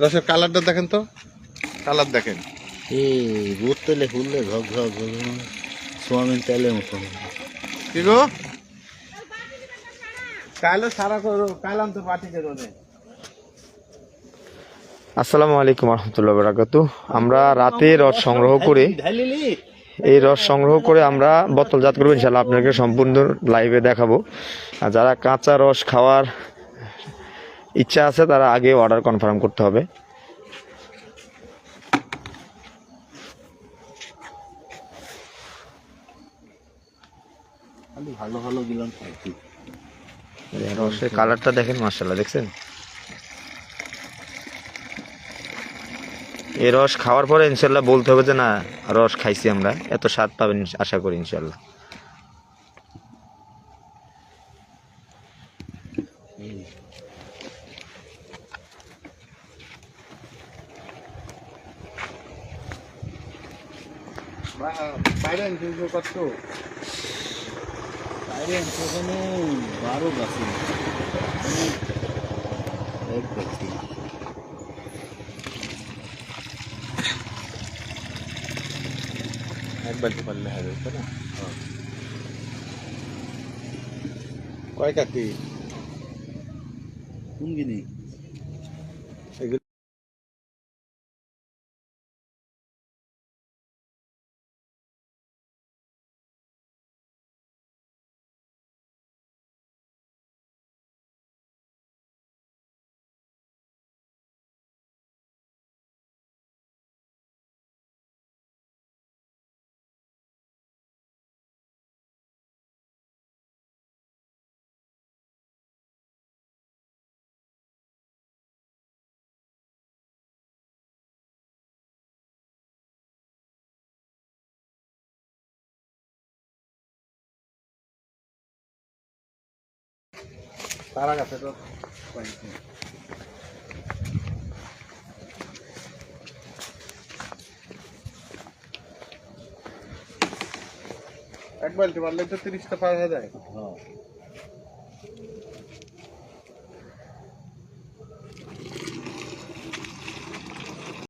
রসের কালারটা দেখেন তো, কালার দেখেন। এই রোদ তেলে ফুললে ঝক ঝক সোয়াবিন তেলের মতো। কি গো কালো সারা করো, কালাম তো পাঠিয়ে রোদে। আসসালামু আলাইকুম রহমতুল্লাহ বারাকাতু। আমরা রাতে রস সংগ্রহ করে এই রস সংগ্রহ করে আমরা বোতলজাত করবো ইনশাল্লাহ, আপনাকে সম্পূর্ণ লাইভে দেখাবো। আর যারা কাঁচা রস খাওয়ার ইচ্ছা আছে তারা আগে অর্ডার কনফার্ম করতে হবে। ভালো ভালো দিলাম খাইছি। রসের কালারটা দেখেন, মাশাআল্লাহ, দেখছেন? এই রস খাওয়ার পরে ইনশাল্লাহ বলতে হবে যে না, রস খাইছি আমরা, এত স্বাদ পাবেন আশা করি ইনশাল্লাহ। বাইরে কত বাইরে সেখানে 12 গাছে এক গাছে। এক বালতি পারলে হবে, তাই না? কয় কাটি কোন গিনি তারা গাছে তো এক বালতি পারলে তো 30টা পাওয়া যায়।